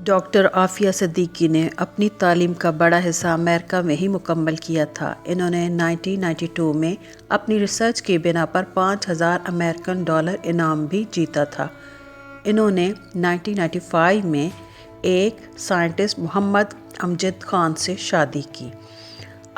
Doctor Aafia Siddiqui نے اپنی تعلیم کا بڑا حصہ امریکہ میں ہی مکمل کیا تھا۔ انہوں نے 1992 میں اپنی ریسرچ کی بنا پر $5000 انعام بھی جیتا تھا۔ انہوں نے 1995 میں ایک سائنٹسٹ محمد امجد خان سے شادی کی۔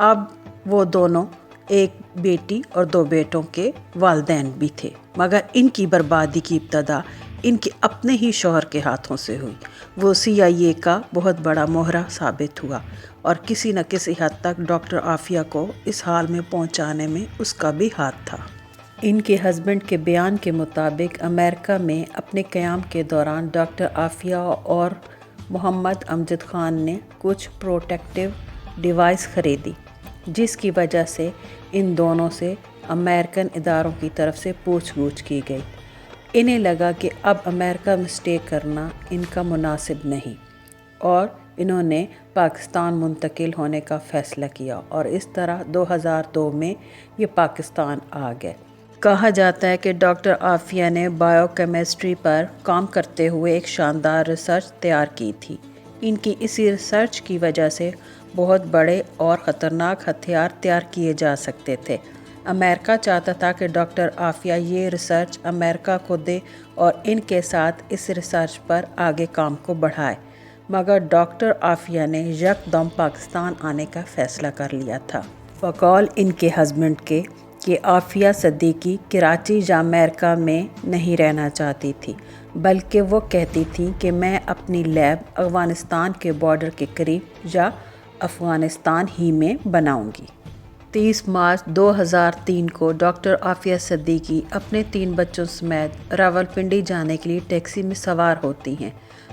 اب وہ دونوں ایک بیٹی اور 2 بیٹوں کے والدین بھی تھے، مگر ان کی بربادی کی ابتدا ان کے اپنے ہی شوہر کے ہاتھوں سے ہوئی۔ وہ CIA کا بہت بڑا مہرا ثابت ہوا اور کسی نہ کسی حد تک ڈاکٹر عافیہ کو اس حال میں پہنچانے میں اس کا بھی ہاتھ تھا۔ ان کے ہسبینڈ کے بیان کے مطابق امریکہ میں اپنے قیام کے دوران ڈاکٹر عافیہ اور محمد امجد خان نے کچھ پروٹیکٹیو ڈیوائس خریدی، جس کی وجہ سے ان دونوں سے امریکن اداروں کی طرف سے پوچھ گچھ کی گئی۔ انہیں لگا کہ اب امریکہ میں اسٹے کرنا ان کا مناسب نہیں اور انہوں نے پاکستان منتقل ہونے کا فیصلہ کیا اور اس طرح 2002 میں یہ پاکستان آ گئے۔ کہا جاتا ہے کہ ڈاکٹر عافیہ نے بائیو کیمسٹری پر کام کرتے ہوئے ایک شاندار ریسرچ تیار کی تھی۔ ان کی اسی ریسرچ کی وجہ سے بہت بڑے اور خطرناک ہتھیار تیار کیے جا سکتے تھے۔ امریکہ چاہتا تھا کہ ڈاکٹر عافیہ یہ ریسرچ امریکہ کو دے اور ان کے ساتھ اس ریسرچ پر آگے کام کو بڑھائے، مگر ڈاکٹر عافیہ نے یکدم پاکستان آنے کا فیصلہ کر لیا تھا۔ بقول ان کے ہسبینڈ کے کہ عافیہ صدیقی کراچی یا امریکہ میں نہیں رہنا چاہتی تھی، بلکہ وہ کہتی تھیں کہ میں اپنی لیب افغانستان کے بارڈر کے قریب یا افغانستان ہی میں بناؤں گی۔ 30 مارچ 2003 کو ڈاکٹر عافیہ صدیقی اپنے 3 بچوں سمیت راولپنڈی جانے کے لیے ٹیکسی میں سوار ہوتی ہیں،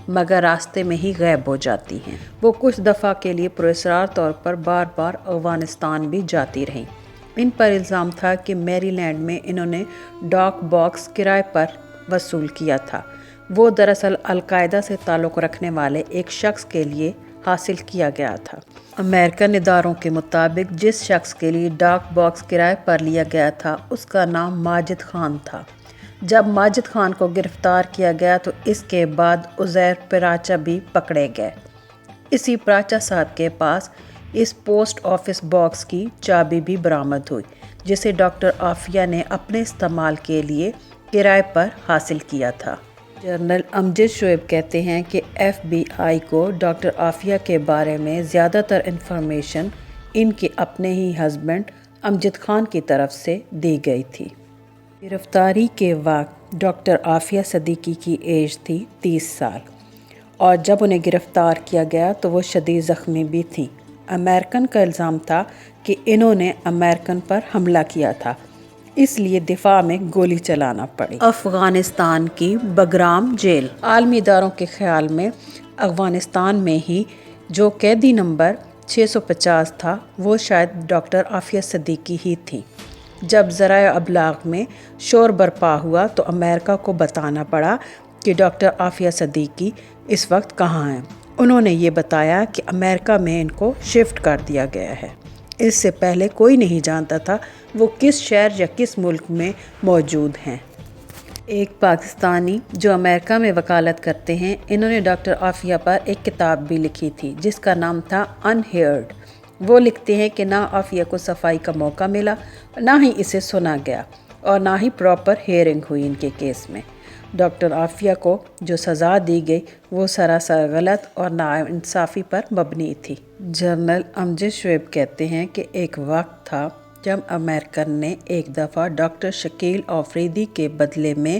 مگر راستے میں ہی غائب ہو جاتی ہیں۔ وہ کچھ دفعہ کے لیے پراسرار طور پر بار بار افغانستان بھی جاتی رہیں۔ ان پر الزام تھا کہ میری لینڈ میں انہوں نے ڈاک باکس کرائے پر وصول کیا تھا۔ وہ دراصل القاعدہ سے تعلق رکھنے والے ایک شخص کے لیے حاصل کیا گیا تھا۔ امریکن اداروں کے مطابق جس شخص کے لیے ڈاک باکس کرائے پر لیا گیا تھا اس کا نام ماجد خان تھا۔ جب ماجد خان کو گرفتار کیا گیا تو اس کے بعد عزیر پراچا بھی پکڑے گئے۔ اسی پراچا صاحب کے پاس اس پوسٹ آفس باکس کی چابی بھی برآمد ہوئی، جسے ڈاکٹر عافیہ نے اپنے استعمال کے لیے کرائے پر حاصل کیا تھا۔ جنرل امجد شعیب کہتے ہیں کہ FBI کو ڈاکٹر عافیہ کے بارے میں زیادہ تر انفارمیشن ان کے اپنے ہی ہسبینڈ امجد خان کی طرف سے دی گئی تھی۔ گرفتاری کے وقت ڈاکٹر عافیہ صدیقی کی ایج تھی 30 سال اور جب انہیں گرفتار کیا گیا تو وہ شدید زخمی بھی تھیں۔ امریکن کا الزام تھا کہ انہوں نے امریکن پر حملہ کیا تھا، اس لیے دفاع میں گولی چلانا پڑی۔ افغانستان کی بگرام جیل عالمی اداروں کے خیال میں افغانستان میں ہی جو قیدی نمبر 650 تھا وہ شاید ڈاکٹر عافیہ صدیقی ہی تھیں۔ جب ذرائع ابلاغ میں شور برپا ہوا تو امریکہ کو بتانا پڑا کہ ڈاکٹر عافیہ صدیقی اس وقت کہاں ہیں۔ انہوں نے یہ بتایا کہ امریکہ میں ان کو شفٹ کر دیا گیا ہے۔ اس سے پہلے کوئی نہیں جانتا تھا وہ کس شہر یا کس ملک میں موجود ہیں۔ ایک پاکستانی جو امریکہ میں وکالت کرتے ہیں، انہوں نے ڈاکٹر عافیہ پر ایک کتاب بھی لکھی تھی جس کا نام تھا انہیئرڈ۔ وہ لکھتے ہیں کہ نہ عافیہ کو صفائی کا موقع ملا، نہ ہی اسے سنا گیا اور نہ ہی پراپر ہیئرنگ ہوئی ان کے کیس میں۔ ڈاکٹر عافیہ کو جو سزا دی گئی وہ سراسر غلط اور ناانصافی پر مبنی تھی۔ جنرل امجد شعیب کہتے ہیں کہ ایک وقت تھا جب امریکن نے ایک دفعہ ڈاکٹر شکیل آفریدی کے بدلے میں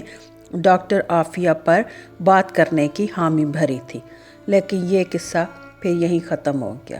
ڈاکٹر عافیہ پر بات کرنے کی حامی بھری تھی، لیکن یہ قصہ پھر یہیں ختم ہو گیا۔